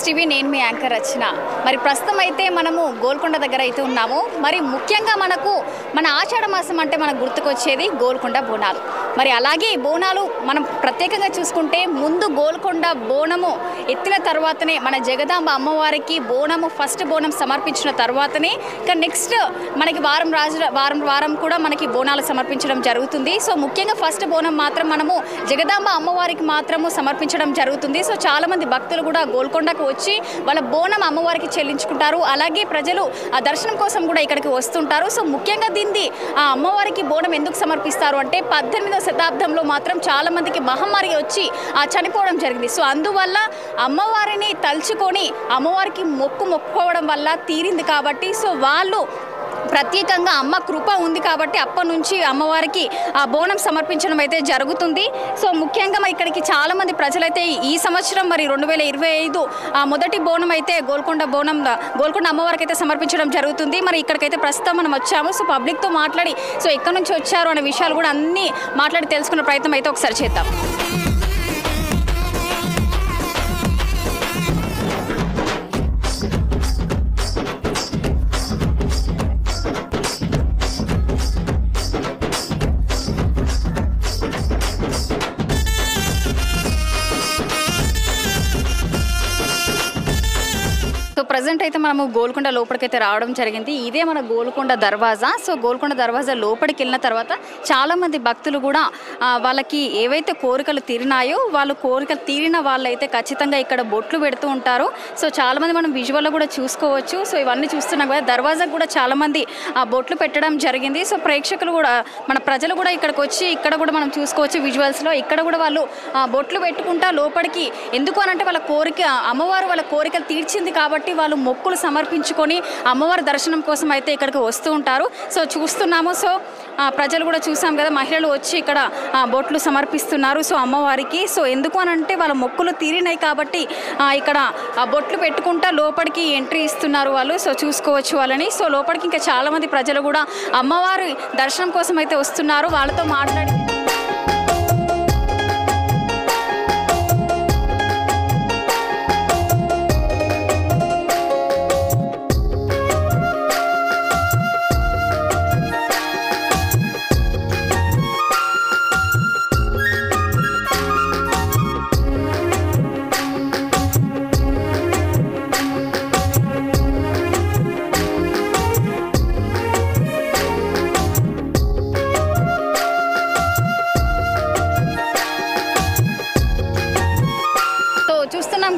TV నేను మీ anchor రచన. మరి ప్రస్తుతం అయితే మనము గోల్కొండ దగ్గర అయితే ఉన్నాము. మరి ముఖ్యంగా మన ఆషాఢ మాసం అంటే మనకు గుర్తుకొచ్చేది గోల్కొండ బోనాలు. మరి అలాగే బోనాలు మనం ప్రత్యేకంగా చూసుకుంటే ముందు గోల్కొండ బోనము ఎత్తిన తర్వాతనే మన జగదాంబ అమ్మవారికి ఫస్ట్ బోనం సమర్పించిన తర్వాతనే ఇక నెక్స్ట్ మనకి వారం కూడా మనకి బోనాలు సమర్పించడం జరుగుతుంది. సో ముఖ్యంగా ఫస్ట్ బోనం మాత్రం మనము జగదాంబ అమ్మవారికి మాత్రము సమర్పించడం జరుగుతుంది. సో చాలామంది భక్తులు కూడా గోల్కొండకు వచ్చి వాళ్ళ బోనం అమ్మవారికి చెల్లించుకుంటారు. అలాగే ప్రజలు ఆ దర్శనం కోసం కూడా ఇక్కడికి వస్తుంటారు. సో ముఖ్యంగా దీన్ని ఆ అమ్మవారికి బోనం ఎందుకు సమర్పిస్తారు అంటే 18వ శతాబ్దంలో మాత్రం చాలా మందికి మహమ్మారి వచ్చి చనిపోవడం జరిగింది. సో అందువల్ల అమ్మవారిని తలుచుకొని అమ్మవారికి మొక్కుకోవడం వల్ల తీరింది కాబట్టి సో వాళ్ళు ప్రత్యేకంగా అమ్మ కృప ఉంది కాబట్టి అప్పటి నుంచి అమ్మవారికి ఆ బోనం సమర్పించడం అయితే జరుగుతుంది. సో ముఖ్యంగా ఇక్కడికి చాలామంది ప్రజలైతే ఈ సంవత్సరం మరి 2025 మొదటి బోనం అయితే గోల్కొండ అమ్మవారికి అయితే సమర్పించడం జరుగుతుంది. మరి ఇక్కడికైతే ప్రస్తుతం మనం వచ్చాము. సో పబ్లిక్తో మాట్లాడి సో ఎక్కడి నుంచి వచ్చారు అనే విషయాలు కూడా అన్నీ మాట్లాడి తెలుసుకునే ప్రయత్నం అయితే ఒకసారి చేద్దాం. సో ప్రజెంట్ అయితే మనము గోల్కొండ లోపలికైతే రావడం జరిగింది. ఇదే మన గోల్కొండ దర్వాజా. సో గోల్కొండ దర్వాజా లోపలికి వెళ్ళిన తర్వాత చాలామంది భక్తులు కూడా వాళ్ళకి ఏవైతే కోరికలు తీరినాయో వాళ్ళు కోరికలు తీరిన వాళ్ళైతే ఖచ్చితంగా ఇక్కడ బొట్లు పెడుతూ ఉంటారు. సో చాలామంది మనం విజువల్లో కూడా చూసుకోవచ్చు. సో ఇవన్నీ చూస్తున్నాం కదా, దర్వాజాకు కూడా చాలామంది బొట్లు పెట్టడం జరిగింది. సో ప్రేక్షకులు కూడా మన ప్రజలు కూడా ఇక్కడికి వచ్చి ఇక్కడ కూడా మనం చూసుకోవచ్చు విజువల్స్లో. ఇక్కడ కూడా వాళ్ళు బొట్లు పెట్టుకుంటా లోపలికి ఎందుకు అనంటే వాళ్ళ కోరిక అమ్మవారు వాళ్ళ కోరికలు తీర్చింది కాబట్టి వాళ్ళు మొక్కులు సమర్పించుకొని అమ్మవారి దర్శనం కోసం అయితే ఇక్కడికి వస్తూ ఉంటారు. సో చూస్తున్నాము. సో ప్రజలు కూడా చూసాం కదా, మహిళలు వచ్చి ఇక్కడ బొట్లు సమర్పిస్తున్నారు సో అమ్మవారికి. సో ఎందుకు అనంటే వాళ్ళ మొక్కులు తీరినాయి కాబట్టి ఇక్కడ బొట్లు పెట్టుకుంటా లోపలికి ఎంట్రీ ఇస్తున్నారు వాళ్ళు. సో చూసుకోవచ్చు వాళ్ళని. సో లోపలికి ఇంకా చాలామంది ప్రజలు కూడా అమ్మవారి దర్శనం కోసం అయితే వస్తున్నారు. వాళ్ళతో మాట్లాడి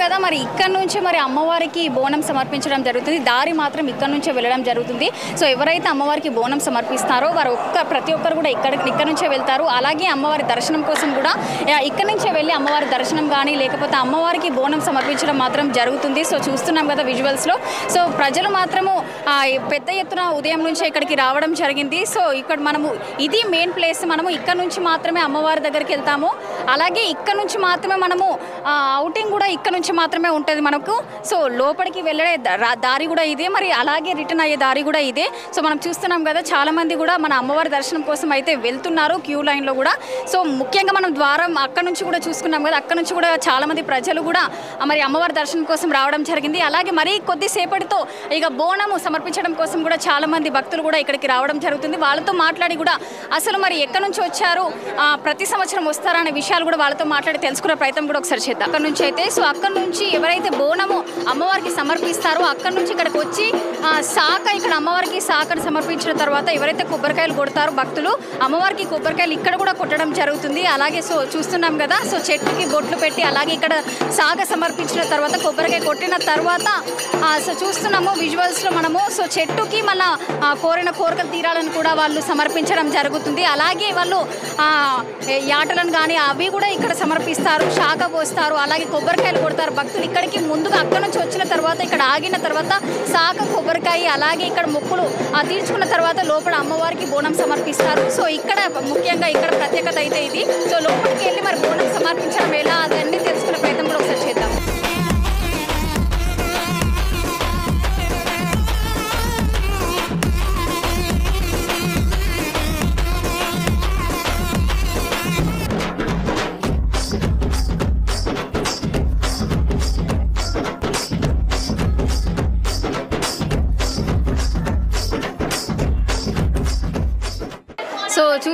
కదా, మరి ఇక్కడ నుంచి మరి అమ్మవారికి బోనం సమర్పించడం జరుగుతుంది. దారి మాత్రం ఇక్కడ నుంచే వెళ్ళడం జరుగుతుంది. సో ఎవరైతే అమ్మవారికి బోనం సమర్పిస్తారో వారు ప్రతి ఒక్కరు కూడా ఇక్కడ నుంచే వెళ్తారు. అలాగే అమ్మవారి దర్శనం కోసం కూడా ఇక్కడ నుంచే వెళ్ళి అమ్మవారి దర్శనం కానీ లేకపోతే అమ్మవారికి బోనం సమర్పించడం మాత్రం జరుగుతుంది. సో చూస్తున్నాం కదా విజువల్స్లో. సో ప్రజలు మాత్రము పెద్ద ఎత్తున ఉదయం నుంచే ఇక్కడికి రావడం జరిగింది. సో ఇక్కడ మనము ఇది మెయిన్ ప్లేస్. మనము ఇక్కడ నుంచి మాత్రమే అమ్మవారి దగ్గరికి వెళ్తాము. అలాగే ఇక్కడ నుంచి మాత్రమే మనము అవుటింగ్ కూడా ఇక్కడ నుంచి మాత్రమే ఉంటుంది మనకు. సో లోపలికి వెళ్ళే దారి కూడా ఇదే, మరి అలాగే రిటర్న్ అయ్యే దారి కూడా ఇదే. సో మనం చూస్తున్నాం కదా, చాలామంది కూడా మన అమ్మవారి దర్శనం కోసం అయితే వెళ్తున్నారు క్యూ లైన్లో కూడా. సో ముఖ్యంగా మనం ద్వారం అక్కడ నుంచి కూడా చూసుకున్నాం కదా, అక్కడ నుంచి కూడా చాలామంది ప్రజలు కూడా మరి అమ్మవారి దర్శనం కోసం రావడం జరిగింది. అలాగే మరి కొద్దిసేపటితో ఇక బోనము సమర్పించడం కోసం కూడా చాలామంది భక్తులు కూడా ఇక్కడికి రావడం జరుగుతుంది. వాళ్ళతో మాట్లాడి కూడా అసలు మరి ఎక్కడి నుంచి వచ్చారు, ప్రతి సంవత్సరం వస్తారా అనే విషయాలు కూడా వాళ్ళతో మాట్లాడి తెలుసుకునే ప్రయత్నం కూడా ఒకసారి చేద్దాం. అక్కడ నుంచి అయితే సో అక్కడ నుంచి ఎవరైతే బోనము అమ్మవారికి సమర్పిస్తారో అక్కడ నుంచి ఇక్కడికి వచ్చి ఇక్కడ అమ్మవారికి శాఖను సమర్పించిన తర్వాత ఎవరైతే కొబ్బరికాయలు కొడతారో భక్తులు అమ్మవారికి కొబ్బరికాయలు ఇక్కడ కూడా కొట్టడం జరుగుతుంది. అలాగే సో చూస్తున్నాం కదా, సో చెట్టుకి బొట్లు పెట్టి అలాగే ఇక్కడ శాఖ సమర్పించిన తర్వాత కొబ్బరికాయ కొట్టిన తర్వాత సో చూస్తున్నాము విజువల్స్లో మనము. సో చెట్టుకి మళ్ళీ కోరిన కోరికలు తీరాలని కూడా వాళ్ళు సమర్పించడం జరుగుతుంది. అలాగే వాళ్ళు యాటలను కానీ అవి కూడా ఇక్కడ సమర్పిస్తారు, శాఖ పోస్తారు, అలాగే కొబ్బరికాయలు కొడతారు భక్తులు. ఇక్కడికి ముందుగా అక్కడ నుంచి వచ్చిన తర్వాత ఇక్కడ ఆగిన తర్వాత శాఖ కొబ్బరికాయ అలాగే ఇక్కడ మొక్కులు తీర్చుకున్న తర్వాత లోపల అమ్మవారికి బోనం సమర్పిస్తారు. సో ఇక్కడ ముఖ్యంగా ఇక్కడ ప్రత్యేకత అయితే ఇది. సో లోపలికి వెళ్ళి మరి బోనం సమర్పించడం ఎలా అదన్నీ తెలుసుకునే ప్రయత్నం కూడా ఒకసారి చేద్దాం.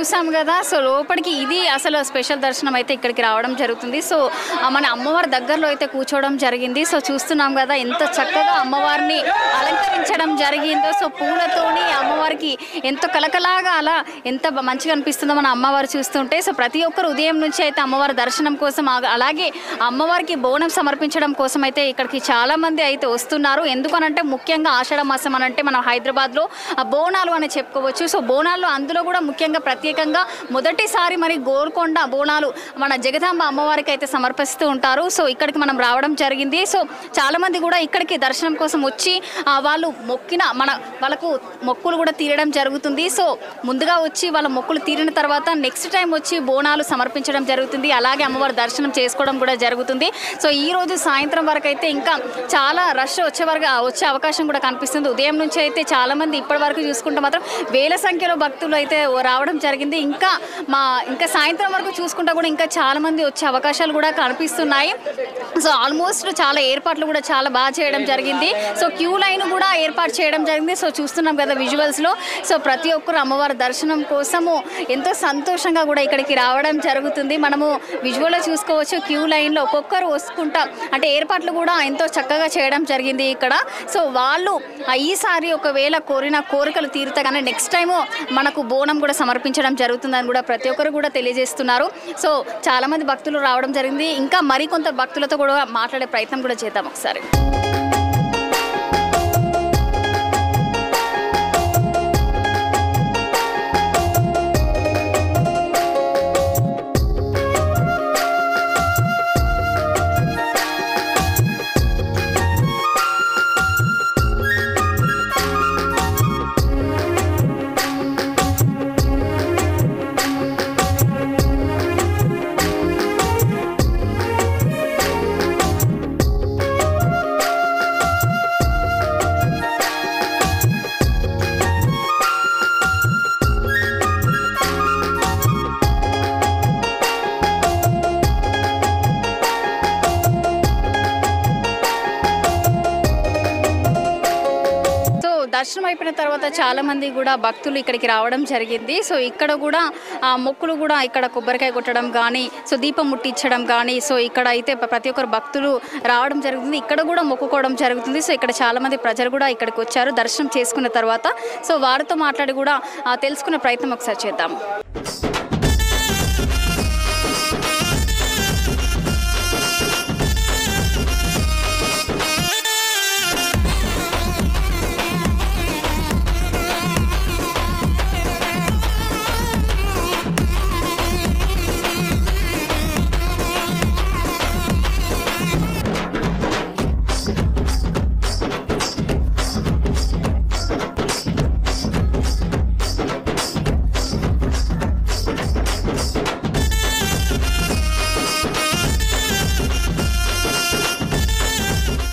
చూసాం కదా. సో లోపలికి ఇది అసలు స్పెషల్ దర్శనం అయితే ఇక్కడికి రావడం జరుగుతుంది. సో మన అమ్మవారి దగ్గరలో అయితే కూర్చోవడం జరిగింది. సో చూస్తున్నాం కదా ఎంత చక్కగా అమ్మవారిని అలంకరించడం జరిగిందో. సో పూలతోని అమ్మవారికి ఎంతో కలకలాగా అలా ఎంత మంచిగా అనిపిస్తుందో మన అమ్మవారు చూస్తుంటే. సో ప్రతి ఒక్కరు ఉదయం నుంచి అయితే అమ్మవారి దర్శనం కోసం అలాగే అమ్మవారికి బోనం సమర్పించడం కోసం అయితే ఇక్కడికి చాలా మంది అయితే వస్తున్నారు. ఎందుకనంటే ముఖ్యంగా ఆషాఢ మాసం అనంటే మనం హైదరాబాద్లో బోనాలు అని చెప్పుకోవచ్చు. సో బోనాలు అందులో కూడా ముఖ్యంగా ప్రత్యేకంగా మొదటిసారి మరి గోల్కొండ బోనాలు మన జగదాంబ అమ్మవారికి అయితే సమర్పిస్తూ ఉంటారు. సో ఇక్కడికి మనం రావడం జరిగింది. సో చాలామంది కూడా ఇక్కడికి దర్శనం కోసం వచ్చి వాళ్ళు వాళ్ళకు మొక్కులు కూడా తీరడం జరుగుతుంది. సో ముందుగా వచ్చి వాళ్ళ మొక్కులు తీరిన తర్వాత నెక్స్ట్ టైం వచ్చి బోనాలు సమర్పించడం జరుగుతుంది. అలాగే అమ్మవారి దర్శనం చేసుకోవడం కూడా జరుగుతుంది. సో ఈ రోజు సాయంత్రం వరకు అయితే ఇంకా చాలా రష్ వచ్చే అవకాశం కూడా కనిపిస్తుంది. ఉదయం నుంచి అయితే చాలా మంది ఇప్పటి వరకు చూసుకుంటే మాత్రం వేల సంఖ్యలో భక్తులు అయితే రావడం జరిగింది. ఇంకా సాయంత్రం వరకు చూసుకుంటా కూడా ఇంకా చాలా మంది వచ్చే అవకాశాలు కూడా కనిపిస్తున్నాయి. సో ఆల్మోస్ట్ చాలా ఏర్పాట్లు కూడా చాలా బాగా చేయడం జరిగింది. సో క్యూ లైన్ కూడా ఏర్పాటు చేయడం జరిగింది. సో చూస్తున్నాం కదా విజువల్స్లో. సో ప్రతి ఒక్కరు అమ్మవారి దర్శనం కోసము ఎంతో సంతోషంగా కూడా ఇక్కడికి రావడం జరుగుతుంది. మనము విజువల్లో చూసుకోవచ్చు క్యూ లైన్లో ఒక్కొక్కరు వస్తుంటా అంటే ఏర్పాట్లు కూడా ఎంతో చక్కగా చేయడం జరిగింది ఇక్కడ. సో వాళ్ళు ఈసారి ఒకవేళ కోరిన కోరికలు తీరుతా కానీ నెక్స్ట్ టైము మనకు బోనం కూడా సమర్పించడం జరుగుతుందని కూడా ప్రతి ఒక్కరు కూడా తెలియజేస్తున్నారు. సో చాలామంది భక్తులు రావడం జరిగింది. ఇంకా మరికొంత భక్తులతో కూడా మాట్లాడే ప్రయత్నం కూడా చేద్దాం ఒకసారి. దర్శనం అయిపోయిన తర్వాత చాలామంది కూడా భక్తులు ఇక్కడికి రావడం జరిగింది. సో ఇక్కడ కూడా మొక్కులు కూడా ఇక్కడ కొబ్బరికాయ కొట్టడం కానీ సో దీపం ముట్టించడం కానీ సో ఇక్కడ అయితే ప్రతి ఒక్కరు భక్తులు రావడం జరుగుతుంది. ఇక్కడ కూడా మొక్కుకోవడం జరుగుతుంది. సో ఇక్కడ చాలామంది ప్రజలు కూడా ఇక్కడికి వచ్చారు దర్శనం చేసుకున్న తర్వాత. సో వారితో మాట్లాడి కూడా తెలుసుకునే ప్రయత్నం ఒకసారి చేద్దాము.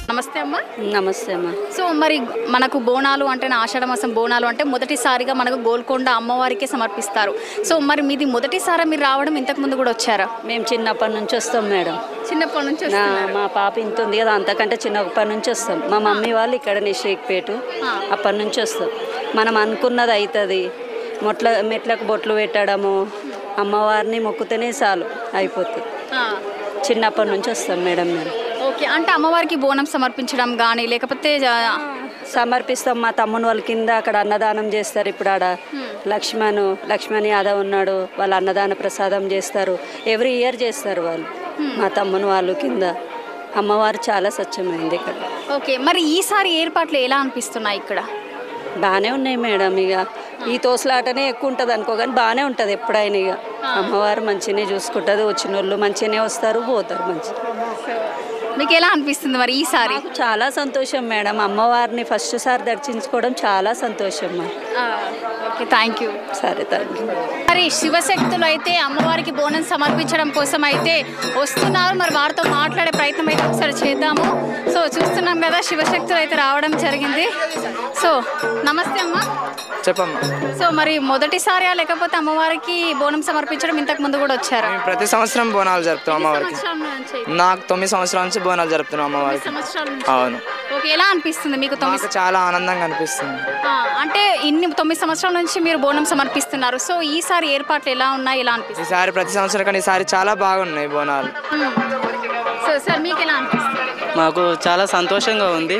నమస్తే అమ్మ. నమస్తే అమ్మ. సో మరి మనకు బోనాలు అంటే ఆషాఢ మాసం బోనాలు అంటే మొదటిసారిగా మనకు గోల్కొండ అమ్మవారికి సమర్పిస్తారు. సో మరి మీది మొదటిసారి మీరు రావడం ఇంతకు ముందు కూడా వచ్చారా? మేము చిన్నప్పటి నుంచి వస్తాం మేడం. చిన్నప్పటి నుంచి మా పాప ఇంత ఉంది కదా అంతకంటే చిన్నప్పటి నుంచి వస్తాం. మా మమ్మీ వాళ్ళు ఇక్కడ షేక్పేట అప్పటి నుంచి వస్తాం. మనం అనుకున్నది అవుతుంది. మెట్లకు బొట్లు పెట్టడము అమ్మవారిని మొక్కుతేనే చాలు అయిపోతుంది. చిన్నప్పటి నుంచి వస్తాం మేడం మేము. ఓకే, అంటే అమ్మవారికి బోనం సమర్పించడం కానీ లేకపోతే సమర్పిస్తాం. మా తమ్ముని వాళ్ళ కింద అక్కడ అన్నదానం చేస్తారు. ఇప్పుడు ఆడ లక్ష్మణ్ యాదవ్ ఉన్నాడు, వాళ్ళు అన్నదాన ప్రసాదం చేస్తారు. ఎవ్రీ ఇయర్ చేస్తారు వాళ్ళు. మా తమ్ముని వాళ్ళు కింద అమ్మవారు చాలా స్వచ్ఛమైంది ఇక్కడ. ఓకే, మరి ఈసారి ఏర్పాట్లు ఎలా అనిపిస్తున్నాయి ఇక్కడ? బాగానే ఉన్నాయి మేడం. ఇక ఈ తోసులాటనే ఎక్కువ ఉంటుంది అనుకో కానీ బాగానే ఉంటుంది ఎప్పుడైనా. ఇక అమ్మవారు మంచిగానే చూసుకుంటుంది. వచ్చిన వాళ్ళు మంచిగానే వస్తారు పోతారు మంచిగా. మీకు ఎలా అనిపిస్తుంది మరి ఈసారి? చాలా సంతోషం మేడం. అమ్మవారిని ఫస్ట్ సారి దర్శించుకోవడం చాలా సంతోషం. Okay, thank you. సరే, థ్యాంక్ యూ. మరి శివశక్తులు అయితే అమ్మవారికి బోనం సమర్పించడం కోసం అయితే వస్తున్నారు. మరి వారితో మాట్లాడే మాట్లాడే ప్రయత్నం అయితే ఒకసారి చేద్దాము. సో చూస్తున్నాం కదా శివశక్తులు అయితే రావడం జరిగింది. సో నమస్తే అమ్మ. చెప్పమ్మా. సో మరి మొదటిసారి లేకపోతే అమ్మవారికి బోనం సమర్పించడం ఇంతకు ముందు కూడా వచ్చారా? మేము ప్రతి సంవత్సరం బోనాలు జరుపుతాం అమ్మవారికి. నాకు 9 సంవత్సరాల నుంచి బోనాలు జరుపుతున్నాం అమ్మవారికి. అవును. ఓకే, ఎలా అనిపిస్తుంది మీకు? నాకు చాలా ఆనందంగా అనిపిస్తుంది. అంటే 9 సంవత్సరాల నుంచి మీరు బోనం సమర్పిస్తున్నారు. సో ఈసారి ఏర్పాట్లు ఎలా ఉన్నాయి, ఎలా అనిపిస్తుంది? ఈసారి ప్రతి సంవత్సరం కానీ ఈసారి చాలా బాగున్నాయి బోనాలు. సో సార్ మీకు ఎలా అనిపిస్తుంది? మాకు చాలా సంతోషంగా ఉంది.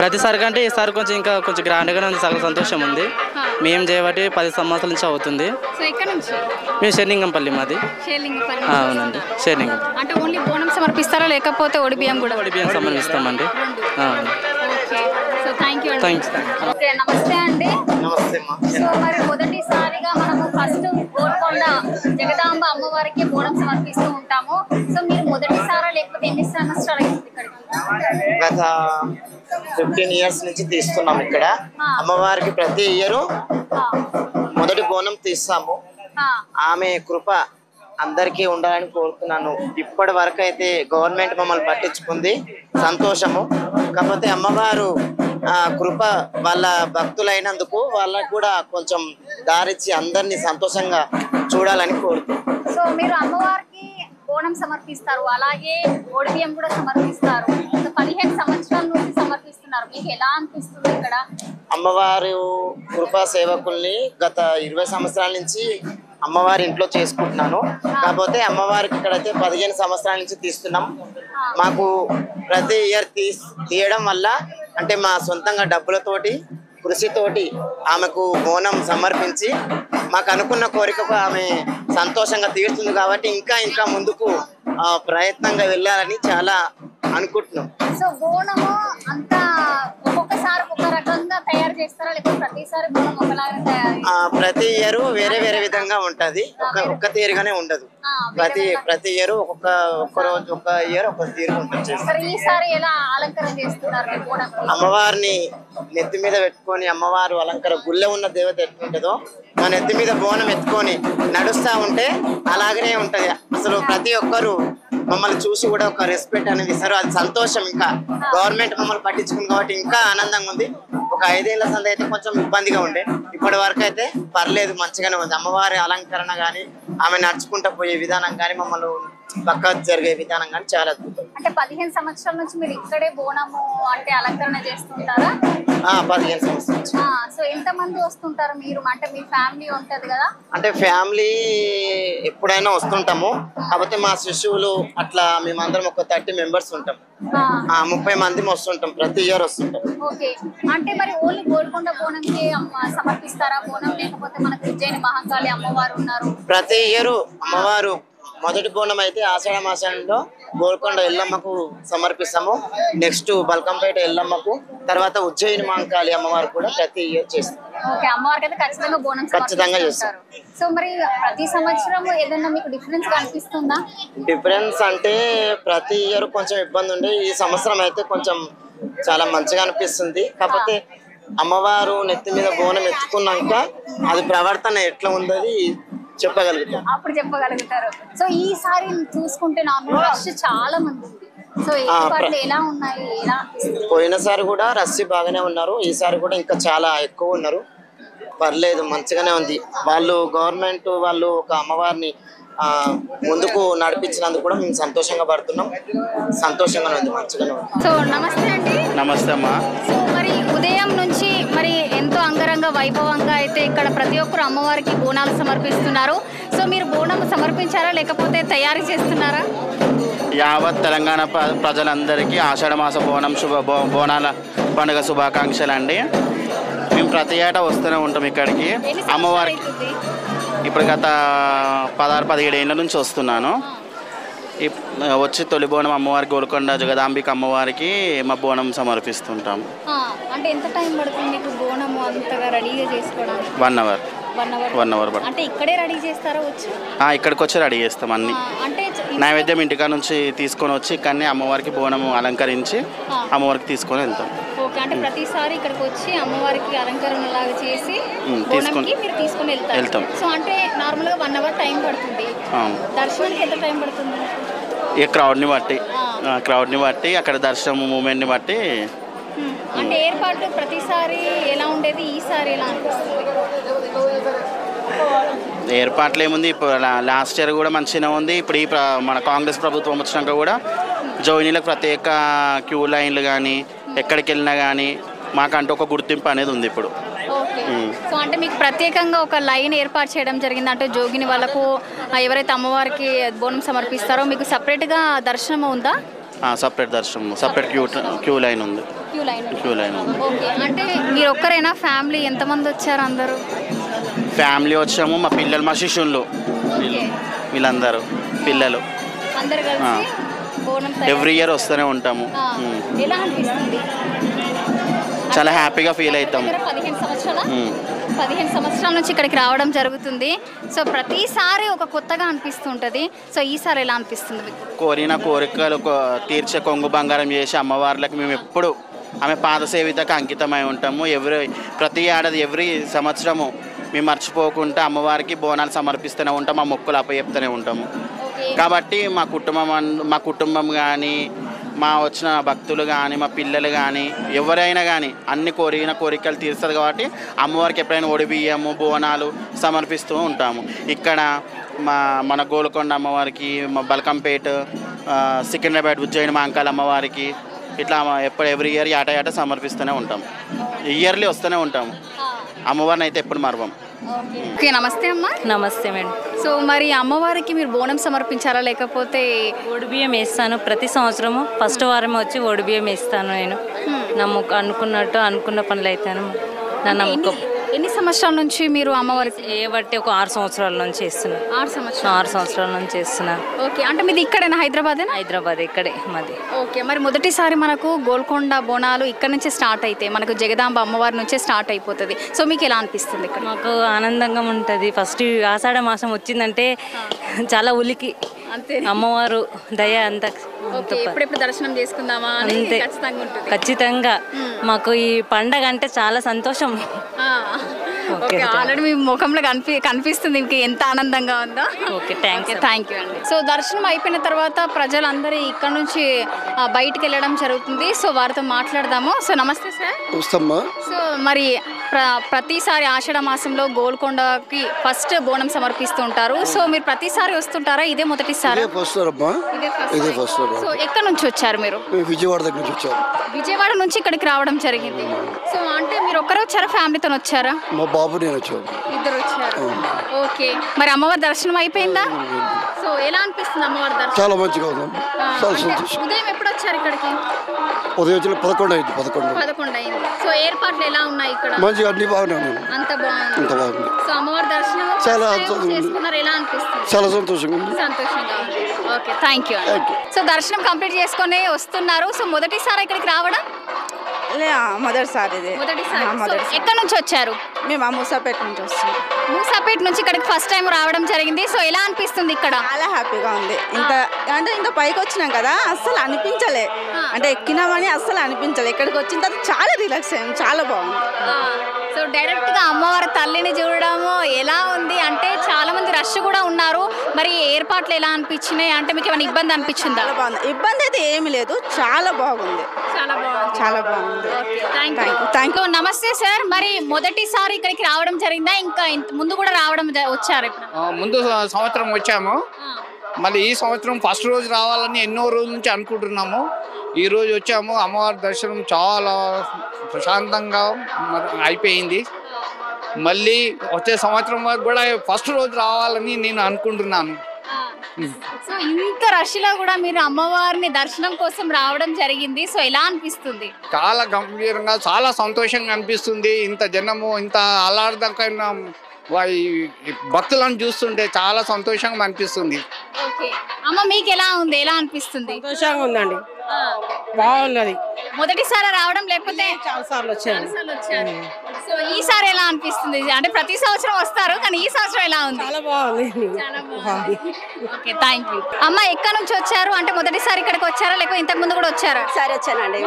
ప్రతిసారి కంటే ఈసారి కొంచెం గ్రాండ్గానే ఉంది. చాలా సంతోషం ఉంది. మేము చేయబట్టి 10 సంవత్సరాల నుంచి అవుతుంది. సో ఇక్కడ నుంచి మేము షేర్లింగంపల్లి మాది. అవునండి, షేర్లింగం. అంటే ఓన్లీ బోనం సమర్పిస్తారా లేకపోతే ఒడి బియ్యం కూడా? ఒడి బియ్యం సమర్పిస్తామండి. So thank you. ఓకే, నమస్తే అండి. సో మరి మొదటిసారిగా మనము ఫస్ట్ గోల్కొండ జగదాంబ అమ్మవారికి బోనం సమర్పిస్తూ ఉంటాము. సో మీరు మొదటిసారా లేకపోతే ఎన్ని సంవత్సరాలు అయింది ఇక్కడికి? గత 15 ఇయర్స్ నుంచి తీస్తున్నాం ఇక్కడ. అమ్మవారికి ప్రతి ఇయర్ మొదటి బోనం తీస్తాము. ఆమె కృప అందరికీ ఉండాలని కోరుతున్నాను. ఇప్పటి వరకు అయితే గవర్నమెంట్ మమ్మల్ని పట్టించుకుంది, సంతోషము. కాకపోతే అమ్మవారు కృప వాళ్ళ భక్తులైనందుకు వాళ్ళకు కూడా కొంచెం దారిచ్చి అందరినీ సంతోషంగా చూడాలని కోరుతున్నాను. సో మీరు అమ్మవారికి బోనం సమర్పిస్తారు, అలాగే ఒడి బియ్యం కూడా సమర్పిస్తారు. 15 సంవత్సరాల నుంచి సమర్పిస్తున్నారు. మీకు ఎలా అనిపిస్తుంది ఇక్కడ? అమ్మవారు కృపా సేవకుల్ని గత 20 సంవత్సరాల నుంచి అమ్మవారి ఇంట్లో చేసుకుంటున్నాను. కాకపోతే అమ్మవారికి ఇక్కడైతే 15 సంవత్సరాల నుంచి తీస్తున్నాం. మాకు ప్రతి ఇయర్ తీయడం వల్ల అంటే మా సొంతంగా డబ్బులతోటి కృషితోటి ఆమెకు బోనం సమర్పించి మాకు అనుకున్న కోరికకు ఆమె సంతోషంగా తీరుతుంది. కాబట్టి ఇంకా ముందుకు ప్రయత్నంగా వెళ్ళాలని చాలా అనుకుంటున్నాం. సో బోనము అంతా ఒక్కొక్కసారి ఒక రకంగా తయారు చేస్తారా లేకపోతే ప్రతిసారి బోనం ఒకలాగా తయారు? ప్రతి ఇయర్ వేరే విధంగా ఉంటది, ఒక్క తీరుగానే ఉండదు. ప్రతి ఇయర్ ఒక్క రోజు ఒక్క ఇయర్ ఒక్క తీరు ఉంటుంది. ఈసారి ఎలా అలంకరణ చేస్తున్నారు బోనం? అమ్మవారిని నెత్తి మీద పెట్టుకొని అమ్మవారు అలంకరణ గుళ్ళె ఉన్న దేవత ఎట్లుంటుందో మా నెత్తి మీద బోనం ఎత్తుకొని నడుస్తా ఉంటే అలాగనే ఉంటది. అసలు ప్రతి ఒక్కరు మమ్మల్ని చూసి కూడా ఒక రెస్పెక్ట్ అనేది ఇస్తారు. అది సంతోషం. ఇంకా గవర్నమెంట్ మమ్మల్ని పట్టించుకుంది కాబట్టి ఇంకా ఆనందంగా ఉంది. ఒక 5 ఏళ్ల సంది అయితే కొంచెం ఇబ్బందిగా ఉండే, ఇప్పటి వరకు అయితే పర్లేదు, మంచిగానే ఉంది. అమ్మవారి అలంకరణ కానీ ఆమె నడుచుకుంటూ పోయే విధానం కానీ మమ్మల్ని పక్క జరిగే విధానం కానీ చాలా అద్భుతం. అంటే 15 సంవత్సరాల నుంచి మీరు ఇక్కడే బోనము అంటే అలంకరణ చేస్తుంటారా? 15 సంవత్సరాలు. సో ఎంత మంది వస్తుంటారు మీరు? అంటే మీ ఫ్యామిలీ ఉంటది కదా? అంటే ఫ్యామిలీ ఎప్పుడైనా వస్తుంటాము. కాకపోతే మా శిశువులు అట్లా మేమందరం ఒక 30 మెంబర్స్ ఉంటాం. 30 మంది వస్తుంటాం, ప్రతి ఇయర్ వస్తుంటాం. ఓకే, అంటే మరి ఓన్లీ గోల్కొండ బోనంకి సమర్పిస్తారా బోనం, లేకపోతే మనకు ఉజ్జయిని మహంకాళి అమ్మవారు ఉన్నారు? ప్రతి ఇయర్ అమ్మవారు మొదటి బోనం అయితే ఆషాఢ మాసంలో గోల్కొండ ఎల్లమ్మకు సమర్పిస్తాము. నెక్స్ట్ బల్కంపేట ఎల్లమ్మకు, తర్వాత ఉజ్జయిని మహంకాళి అమ్మవారు కూడా ప్రతి ఇయర్ చేస్తాం. ఓకే, అమ్మవారికి అయితే ఖచ్చితంగా బోనం ఖచ్చితంగా చేస్తాం. సో మరి ప్రతి సంవత్సరం ఏదైనా మీకు డిఫరెన్స్ కనిపిస్తుందా? డిఫరెన్స్ అంటే ప్రతి ఇయర్ కొంచెం ఇబ్బంది ఉండే, ఈ సంవత్సరం అయితే కొంచెం చాలా మంచిగా అనిపిస్తుంది. కాకపోతే అమ్మవారు నెత్తి మీద బోనం ఎత్తుకున్నాక అది ప్రవర్తన ఎట్లా ఉందది చెప్పగలుగుతాం, అప్పుడు చెప్పగలుగుతారు. సో ఈసారి చూసుకుంటే నార్మల్ రష్ చాలా మంది ఉంది. సో ఏర్పాట్లు ఎలా ఉన్నాయి, ఎలా అనిపిస్తుంది? పోయినసారి కూడా రష్ బాగానే ఉన్నారు, ఈసారి కూడా ఇంకా చాలా ఎక్కువ ఉన్నారు. పర్లేదు, మంచిగానే ఉంది. వాళ్ళు గవర్నమెంట్ వాళ్ళు ఒక అమ్మవారిని ముందుకు నడిపించినందుకు కూడా మేము సంతోషంగా పడుతున్నాం. సంతోషంగానే ఉంది, మంచిగానే ఉంది. సో నమస్తే అండి. నమస్తే అమ్మా. సో మరి ఉదయం నుంచి మరి ఎంతో అంగరంగ వైభవంగా అయితే ఇక్కడ ప్రతి ఒక్కరు అమ్మవారికి బోనాలు సమర్పిస్తున్నారు. సో మీరు బోనం సమర్పించారా లేకపోతే తయారు చేస్తున్నారా? యావత్ తెలంగాణ ప్రజలందరికీ ఆషాఢ మాస బోనాల పండుగ శుభాకాంక్షలు అండి. మేము ప్రతి ఏటా వస్తూనే ఉంటాం ఇక్కడికి అమ్మవారికి. ఇప్పుడు గత 16-17 ఏళ్ళ నుంచి వస్తున్నాను. వచ్చి తొలి బోనం అమ్మవారికి గోల్కొండ జగదాంబిక అమ్మవారికి మా బోనం సమర్పిస్తుంటాం. అంటే ఎంత టైం పడుతుంది మీకు బోనం అంతగా రెడీగా చేసుకోవడానికి? 1 అవర్. 1 అవర్ పడుతుంది. అంటే ఇక్కడే రెడీ చేస్తారా వచ్చి? ఇక్కడికి వచ్చి రెడీ చేస్తాం అన్ని. అంటే నైవేద్యం ఇంటికా నుంచి తీసుకొని వచ్చి ఇక్కడనే అమ్మవారికి బోనం అలంకరించి అమ్మవారికి తీసుకొని వెళ్తాం. ఓకే, అంటే ప్రతిసారి ఇక్కడికి వచ్చి అమ్మవారికి అలంకరణ లాగా చేసి బోనంకి మీరు తీసుకొని వెళ్తాం. సో అంటే నార్మల్గా 1 అవర్ టైం పడుతుంది. దర్శనానికి ఎంత టైం పడుతుంది? ఈ క్రౌడ్ని బట్టి క్రౌడ్ని బట్టి అక్కడ దర్శనం మూమెంట్ని బట్టి. అంటే ఏర్పాటు ప్రతిసారి ఎలా ఉండేది, ఈసారి ఎలా అనిపిస్తుంది? ఏర్పాట్లు ఏముంది, ఇప్పుడు లాస్ట్ ఇయర్ కూడా మంచిగానే ఉంది. ఇప్పుడు మన కాంగ్రెస్ ప్రభుత్వం వచ్చినాక కూడా జోయినీలకు ప్రత్యేక క్యూ లైన్లు కానీ ఎక్కడికి వెళ్ళినా కానీ మాకంటూ ఒక గుర్తింపు అనేది ఉంది ఇప్పుడు. సో అంటే మీకు ప్రత్యేకంగా ఒక లైన్ ఏర్పాటు చేయడం జరిగింది, అంటే జోగిని వాళ్ళకు ఎవరైతే అమ్మవారికి బోనం సమర్పిస్తారో మీకు సపరేట్గా దర్శనం ఉందా? సపరేట్ దర్శనం, సపరేట్ క్యూ లైన్ ఉంది. క్యూ లైన్ ఉంది. ఓకే, అంటే మీరు ఒక్కరైనా ఫ్యామిలీ ఎంతమంది వచ్చారు? అందరూ ఫ్యామిలీ వచ్చాము, మా పిల్లలు, మా శిష్యులు, వీళ్ళందరూ పిల్లలు అందరు కలిసి బోనం ఎవ్రీ ఇయర్ వస్తూనే ఉంటాము. ఎలా అనిపిస్తుంది? చాలా హ్యాపీగా ఫీల్ అవుతాము. 15 సంవత్సరాల నుంచి ఇక్కడికి రావడం జరుగుతుంది. సో ప్రతిసారి ఒక కొత్తగా అనిపిస్తుంటుంది. సో ఈసారి ఎలా అనిపిస్తుంది మీకు? కోరిన కోరికలు తీర్చే కొంగు బంగారం చేసి అమ్మవార్లకు మేము ఎప్పుడు ఆమె పాద సేవితకు అంకితమై ఉంటాము. ప్రతి ఏడాది ఎవ్రీ సంవత్సరము మేము మర్చిపోకుండా అమ్మవారికి బోనాలు సమర్పిస్తూనే ఉంటాం, మా మొక్కులు అప్పచెప్తూనే ఉంటాము. కాబట్టి మా కుటుంబం కానీ, మా వచ్చిన భక్తులు కానీ, మా పిల్లలు కానీ, ఎవరైనా కానీ అన్ని కోరికలు తీరుస్తుంది. కాబట్టి అమ్మవారికి ఎప్పుడైనా ఒడిబియ్యము బోనాలు సమర్పిస్తూ ఉంటాము. ఇక్కడ మన గోల్కొండ అమ్మవారికి, మా బల్కంపేట, సికింద్రాబాద్ ఉజ్జయిని మహంకాళ అమ్మవారికి ఇట్లా ఎవ్రీ ఇయర్ యాట సమర్పిస్తూనే ఉంటాము. ఇయర్లీ వస్తూనే ఉంటాము. అమ్మవారిని అయితే ఎప్పుడు మరవం. ఓకే, నమస్తే అమ్మ. నమస్తే మేడం. సో మరి అమ్మవారికి మీరు బోనం సమర్పించారా లేకపోతే? ఓడిబియ్యం వేస్తాను ప్రతి సంవత్సరము. ఫస్ట్ వారం వచ్చి ఓడిబియ్యం వేస్తాను నేను. అనుకున్న పనులు అయితాను. నా నమ్మకం. ఎన్ని సంవత్సరాల నుంచి మీరు అమ్మవారికి? బట్టి ఒక 6 సంవత్సరాల నుంచి చేస్తున్నాను. 6 సంవత్సరాల నుంచి చేస్తున్నాను. ఓకే, అంటే మీది ఇక్కడేనా? హైదరాబాద్ ఇక్కడే మాది. ఓకే, మరి మొదటిసారి మనకు గోల్కొండ బోనాలు ఇక్కడ నుంచే స్టార్ట్ అయితే మనకు జగదాంబ అమ్మవారి నుంచే స్టార్ట్ అయిపోతుంది. సో మీకు ఎలా అనిపిస్తుంది ఇక్కడ? మాకు ఆనందంగా ఉంటుంది. ఫస్ట్ ఆషాఢ మాసం వచ్చిందంటే చాలా ఉలికి అంతే, అమ్మవారు దయ అంత. ఎప్పుడెప్పుడు దర్శనం చేసుకుందామా అంతే, ఖచ్చితంగా. మాకు ఈ పండగ అంటే చాలా సంతోషం. ఆల్రెడీ మీ ముఖంలో కనిపిస్తుంది మీకు ఎంత ఆనందంగా ఉందో. ఓకే, థ్యాంక్ యూ అండి. సో దర్శనం అయిపోయిన తర్వాత ప్రజలందరూ ఇక్కడ నుంచి బయటికి వెళ్ళడం జరుగుతుంది. సో వారితో మాట్లాడదాము. సో నమస్తే సార్. సో మరి ప్రతిసారి ఆషాఢ మాసంలో గోల్కొండకి ఫస్ట్ బోనం సమర్పిస్తూ ఉంటారు. సో మీరు ప్రతిసారి వస్తుంటారా? ఇదే మొదటిసారి? సో ఎక్కడ నుంచి వచ్చారు మీరు? విజయవాడ దగ్గర నుంచి వచ్చారు. విజయవాడ నుంచి ఇక్కడికి రావడం జరిగింది. సో అంటే మీరు ఒక్కరే వచ్చారా, ఫ్యామిలీతో వచ్చారా? మా బాబు నేను వచ్చాను. ఇద్దరు వచ్చారు. ఓకే, మరి అమ్మవారి దర్శనం అయిపోయిందా? సో ఎలా అనిపిస్తుంది అమ్మవారి దర్శనం? చాలా మంచిగా ఉంది. చాలా సంతోషం. ఉదయం ఎప్పుడు వచ్చారు ఇక్కడికి? ఉదయం వచ్చిన 11 అయింది. 11 అయింది. సో ఏర్పాట్లు ఎలా ఉన్నాయి ఇక్కడ? మంచిగా అన్ని బాగున్నాయి. అంత బాగుంది. సో అమ్మవారి దర్శనం చాలా చేసుకున్నారు, ఎలా అనిపిస్తుంది? చాలా సంతోషంగా ఉంది. Okay, thank you. సో దర్శనం కంప్లీట్ చేసుకొని వస్తున్నారు. సో మొదటిసారి ఇక్కడికి రావడం? మొదటిసారి. ఎక్కడి నుంచి వచ్చారు? మేము మూసాపేట నుంచి వస్తున్నాం. మూసాపేట నుంచి ఇక్కడికి ఫస్ట్ టైం రావడం జరిగింది. సో ఎలా అనిపిస్తుంది ఇక్కడ? చాలా హ్యాపీగా ఉంది. ఇంత పైకి వచ్చినాం కదా, అస్సలు అనిపించలే. అంటే ఎక్కినామని అస్సలు అనిపించలే. ఇక్కడికి వచ్చిన తర్వాత చాలా రిలాక్స్ అయ్యాం. చాలా బాగుంది. సో డైరెక్ట్ గా అమ్మవారి తల్లిని చూడడము ఎలా ఉంది అంటే చాలా మంది రష్ కూడా ఉన్నారు. మరి ఏర్పాట్లు ఎలా అనిపించినాయి? అంటే మీకు ఏమైనా ఇబ్బంది అనిపించిందా? చాలా బాగుంది. ఇబ్బంది అయితే ఏమీ లేదు. చాలా బాగుంది. చాలా బాగుంది. Thank you. నమస్తే సార్. మరి మొదటిసారి ఇక్కడికి రావడం జరిగిందా? ఇంకా ముందు కూడా రావడం వచ్చారు? ముందు సంవత్సరం వచ్చాము. మళ్ళీ ఈ సంవత్సరం ఫస్ట్ రోజు రావాలని ఎన్నో రోజుల నుంచి అనుకుంటున్నాము. ఈ రోజు వచ్చాము. అమ్మవారి దర్శనం చాలా ప్రశాంతంగా అయిపోయింది. మళ్ళీ వచ్చే సంవత్సరం వరకు కూడా ఫస్ట్ రోజు రావాలని నేను అనుకుంటున్నాను. సో ఇంత రష్లో కూడా మీరు అమ్మవారిని దర్శనం కోసం రావడం జరిగింది. సో ఎలా అనిపిస్తుంది? చాలా గంభీరంగా, చాలా సంతోషంగా అనిపిస్తుంది. ఇంత జనము, ఇంత అల్లాడదకైన భక్తులను చూస్తుంటే చాలా సంతోషంగా అనిపిస్తుంది. అమ్మ మీకు ఎలా ఉంది? ఎలా అనిపిస్తుంది? సంతోషంగా ఉందండి. బాగున్నది. మొదటిసారి రావడం లేకపోతే చాలా సార్లు వచ్చాను. సో ఈసారి ఎలా అనిపిస్తుంది? అంటే ప్రతి సంవత్సరం వస్తారు కానీ ఈ సంవత్సరం ఎలా ఉంది? చాలా బాగుంది. Okay, thank you. అమ్మ ఎక్కడి నుంచి వచ్చారు? అంటే మొదటిసారి ఇక్కడికి వచ్చారా లేకపోతే ఇంతకు ముందు కూడా వచ్చారా? సరే వచ్చానండి.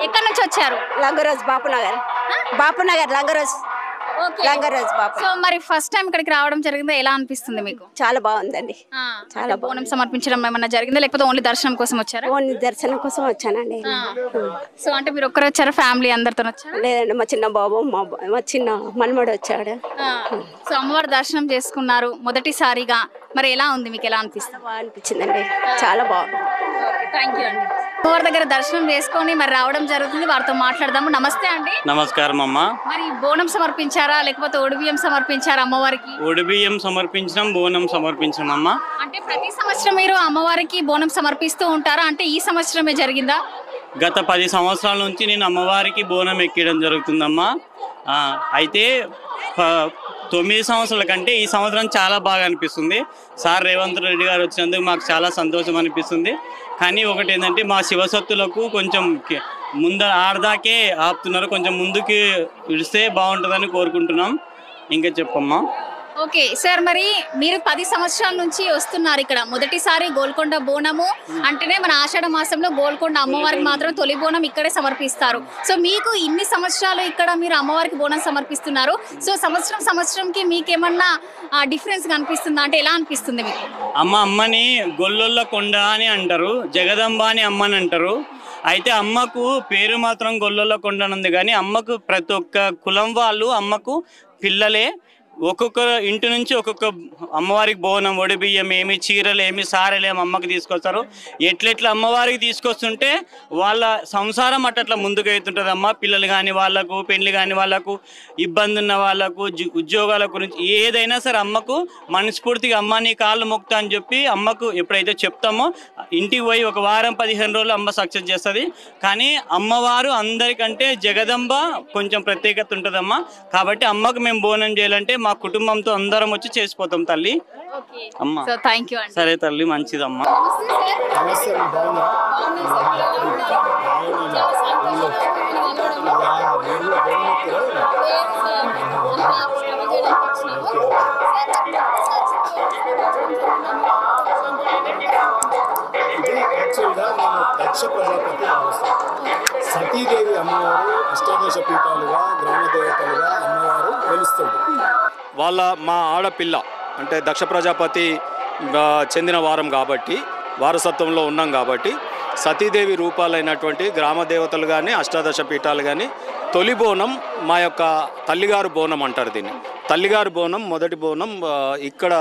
ఎక్కడి నుంచి వచ్చారు? లంగరోజ్, బాపునగర్. లంగరోజ్. లంగరాజు పాప. సో మరి ఫస్ట్ టైం ఇక్కడికి రావడం జరిగిందా, ఎలా అనిపిస్తుంది మీకు? చాలా బాగుందండి. చాలా బోనం సమర్పించడం ఏమన్నా జరిగిందా, లేకపోతే ఓన్లీ దర్శనం కోసం వచ్చారా? ఓన్లీ దర్శనం కోసం వచ్చానండి. సో అంటే మీరు ఒక్కరు వచ్చారా, ఫ్యామిలీ అందరితో వచ్చారా? లేదండి, మా చిన్న బాబు మా చిన్న మనమడు వచ్చాడు. సో అమ్మవారి దర్శనం చేసుకున్నారు మొదటిసారిగా, మరి ఎలా ఉంది మీకు, ఎలా అనిపిస్తుంది? బాగా అనిపించిందండి, చాలా బాగుంది. థ్యాంక్ యూ అండి. అమ్మవారి దగ్గర దర్శనం చేసుకొని మరి రావడం జరుగుతుంది, వారితో మాట్లాడదాము. నమస్తే అండి. నమస్కారం అమ్మ. మరి బోనం సమర్పించారా లేకపోతే ఒడిబియ్యం సమర్పించారా అమ్మవారికి? ఒడిబియ్యం సమర్పించడం, బోనం సమర్పించడం అమ్మ. అంటే ప్రతి సంవత్సరం మీరు అమ్మవారికి బోనం సమర్పిస్తూ ఉంటారా, అంటే ఈ సంవత్సరమే జరిగిందా? గత 10 సంవత్సరాల నుంచి నేను అమ్మవారికి బోనం ఎక్కడం జరుగుతుందమ్మా. అయితే 9 సంవత్సరాల కంటే ఈ సంవత్సరం చాలా బాగా అనిపిస్తుంది. సార్ రేవంత్ రెడ్డి గారు వచ్చినందుకు మాకు చాలా సంతోషం అనిపిస్తుంది. కానీ ఒకటి ఏంటంటే మా శివసత్తులకు కొంచెం ముందర ఆడదాకే ఆపుతున్నారు, కొంచెం ముందుకి విడిస్తే బాగుంటుందని కోరుకుంటున్నాం. ఇంకా చెప్పమ్మా. ఓకే సార్, మరి మీరు 10 సంవత్సరాల నుంచి వస్తున్నారు ఇక్కడ. మొదటిసారి గోల్కొండ బోనము అంటేనే మన ఆషాఢ మాసంలో గోల్కొండ అమ్మవారికి మాత్రం తొలి బోనం ఇక్కడే సమర్పిస్తారు. సో మీకు ఇన్ని సంవత్సరాలు ఇక్కడ మీరు అమ్మవారికి బోనం సమర్పిస్తున్నారు. సో సంవత్సరంకి మీకేమన్నా డిఫరెన్స్ కనిపిస్తుందా, అంటే ఎలా అనిపిస్తుంది మీకు? అమ్మని గొల్లొల్ల కొండ అని అంటారు, జగదంబ అని అమ్మని అంటారు. అయితే అమ్మకు పేరు మాత్రం గొల్లొల్ల కొండ ఉంది, కానీ అమ్మకు ప్రతి ఒక్క కులం వాళ్ళు అమ్మకు పిల్లలే. ఒక్కొక్క ఇంటి నుంచి ఒక్కొక్క అమ్మవారికి బోనం, ఒడిబియ్యం ఏమి, చీరలు ఏమి, సారెలు ఏమి అమ్మకి తీసుకొస్తారు. ఎట్లెట్లా అమ్మవారికి తీసుకొస్తుంటే వాళ్ళ సంసారం అట్లా ముందుకు అవుతుంటుంది అమ్మ. పిల్లలు కానీ వాళ్ళకు, పెళ్లి కానీ వాళ్ళకు, ఇబ్బంది ఉన్న వాళ్ళకు, ఉద్యోగాల గురించి ఏదైనా సరే అమ్మకు మనస్ఫూర్తిగా అమ్మ నీ కాళ్ళు మొక్తా అని చెప్పి అమ్మకు ఎప్పుడైతే చెప్తామో ఇంటికి పోయి ఒక వారం 15 రోజులు అమ్మ సక్సెస్ చేస్తుంది. కానీ అమ్మవారు అందరికంటే జగదంబ కొంచెం ప్రత్యేకత ఉంటుందమ్మా. కాబట్టి అమ్మకు మేము బోనం చేయాలంటే మా కుటుంబంతో అందరం వచ్చి చేసిపోతాం తల్లి. అమ్మ సరే తల్లి, మంచిదమ్మా. యాక్చువల్గా నేను దక్ష ప్రజాపతి సతీదేవి అమ్మవారు అష్టాదశ పీఠాలుగా, గ్రామ దేవతలుగా అమ్మవారు వెలుస్తుంది. మా ఆడపిల్ల అంటే దక్ష ప్రజాపతి చెందిన వారం కాబట్టి, వారసత్వంలో ఉన్నాం కాబట్టి సతీదేవి రూపాలైనటువంటి గ్రామ దేవతలు కానీ, అష్టాదశ పీఠాలు కానీ తొలి బోనం మా యొక్క తల్లిగారు బోనం అంటారు దీన్ని. తల్లిగారు బోనం మొదటి బోనం ఇక్కడ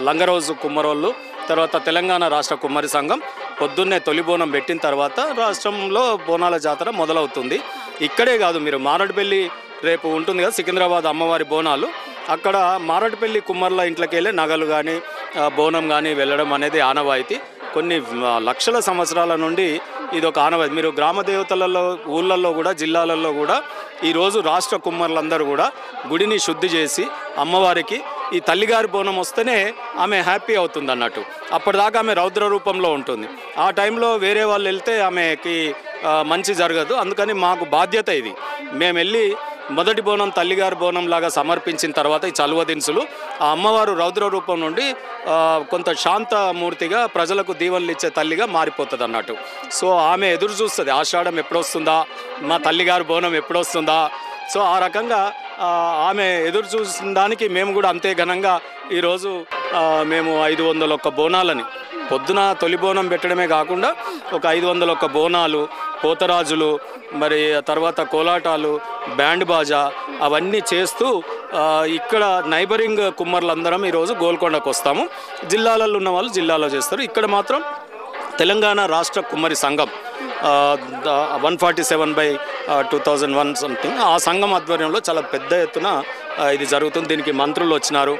లంగరోజు కుమ్మరోళ్ళు, తర్వాత తెలంగాణ రాష్ట్ర కుమ్మరి సంఘం పొద్దున్నే తొలి బోనం పెట్టిన తర్వాత రాష్ట్రంలో బోనాల జాతర మొదలవుతుంది. ఇక్కడే కాదు, మీరు మారడుపల్లి రేపు ఉంటుంది కదా సికింద్రాబాద్ అమ్మవారి బోనాలు, అక్కడ మారడుపల్లి కుమ్మర్ల ఇంట్లోకి వెళ్ళి నగలు కానీ బోనం కానీ వెళ్ళడం అనేది ఆనవాయితీ. కొన్ని లక్షల సంవత్సరాల నుండి ఇది ఒక ఆనవాయితీ. మీరు గ్రామ దేవతలలో, ఊళ్ళల్లో కూడా, జిల్లాలలో కూడా ఈరోజు రాష్ట్ర కుమ్మర్లందరూ కూడా గుడిని శుద్ధి చేసి అమ్మవారికి ఈ తల్లిగారి బోనం వస్తేనే ఆమె హ్యాపీ అవుతుంది అన్నట్టు. అప్పటిదాకా ఆమె రౌద్ర రూపంలో ఉంటుంది. ఆ టైంలో వేరే వాళ్ళు వెళ్తే ఆమెకి మంచి జరగదు. అందుకని మాకు బాధ్యత ఇది. మేము వెళ్ళి మొదటి బోనం తల్లిగారి బోనం లాగా సమర్పించిన తర్వాత ఈ చలువ దినుసులు ఆ అమ్మవారు రౌద్ర రూపం నుండి కొంత శాంతమూర్తిగా ప్రజలకు దీవెనలు ఇచ్చే తల్లిగా మారిపోతుంది అన్నట్టు. సో ఆమె ఎదురు చూస్తుంది, ఆషాఢం ఎప్పుడొస్తుందా, మా తల్లిగారి బోనం ఎప్పుడొస్తుందా. సో ఆ రకంగా ఆమె ఎదురు చూసిన దానికి మేము కూడా అంతే ఘనంగా ఈరోజు మేము 501 బోనాలని పొద్దున తొలి బోనం పెట్టడమే కాకుండా ఒక 501 బోనాలు, పోతరాజులు, మరి తర్వాత కోలాటాలు, బ్యాండ్ బాజా అవన్నీ చేస్తూ ఇక్కడ నైబరింగ్ కుమ్మర్లందరం ఈరోజు గోల్కొండకు వస్తాము. జిల్లాలలో ఉన్న వాళ్ళు జిల్లాలో చేస్తారు. ఇక్కడ మాత్రం తెలంగాణ రాష్ట్ర కుమ్మరి సంఘం 147/2001 సంథింగ్, ఆ సంఘం ఆధ్వర్యంలో చాలా పెద్ద ఎత్తున ఇది జరుగుతుంది. దీనికి మంత్రులు వచ్చినారు.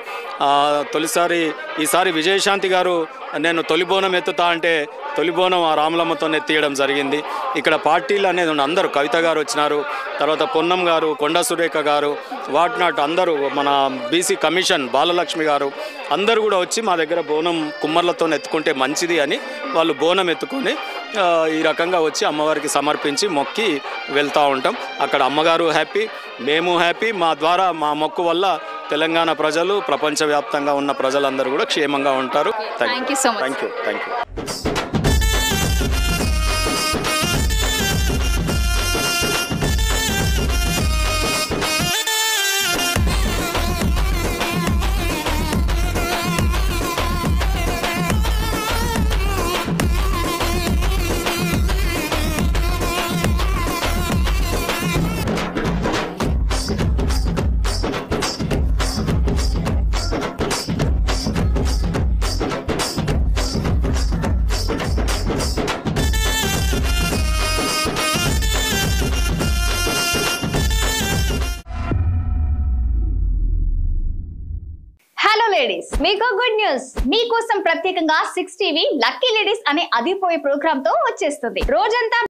ఈసారి విజయశాంతి గారు నేను తొలిబోనం ఎత్తుతా అంటే తొలిబోనం ఆ రామలమ్మతో ఎత్తియడం జరిగింది. ఇక్కడ పార్టీలు అనేది అందరూ, కవిత గారు వచ్చినారు, తర్వాత పొన్నం గారు, కొండ సురేఖ గారు, వాట్నాట్ అందరూ, మన బీసీ కమిషన్ బాలలక్ష్మి గారు అందరూ కూడా వచ్చి మా దగ్గర బోనం కుమ్మర్లతో ఎత్తుకుంటే మంచిది అని వాళ్ళు బోనం ఎత్తుకొని ఈ రకంగా వచ్చి అమ్మవారికి సమర్పించి మొక్కి వెళ్తూ ఉంటాం. అక్కడ అమ్మగారు హ్యాపీ, మేము హ్యాపీ. మా ద్వారా, మా మొక్కు వల్ల తెలంగాణ ప్రజలు, ప్రపంచవ్యాప్తంగా ఉన్న ప్రజలందరూ కూడా క్షేమంగా ఉంటారు. Thank you. లేడీస్ మీకు గుడ్ న్యూస్, మీకోసం ప్రత్యేకంగా 6 టీవీ లక్కీ లేడీస్ అనే అదిరిపోయే ప్రోగ్రామ్ తో వచ్చేస్తుంది. రోజంతా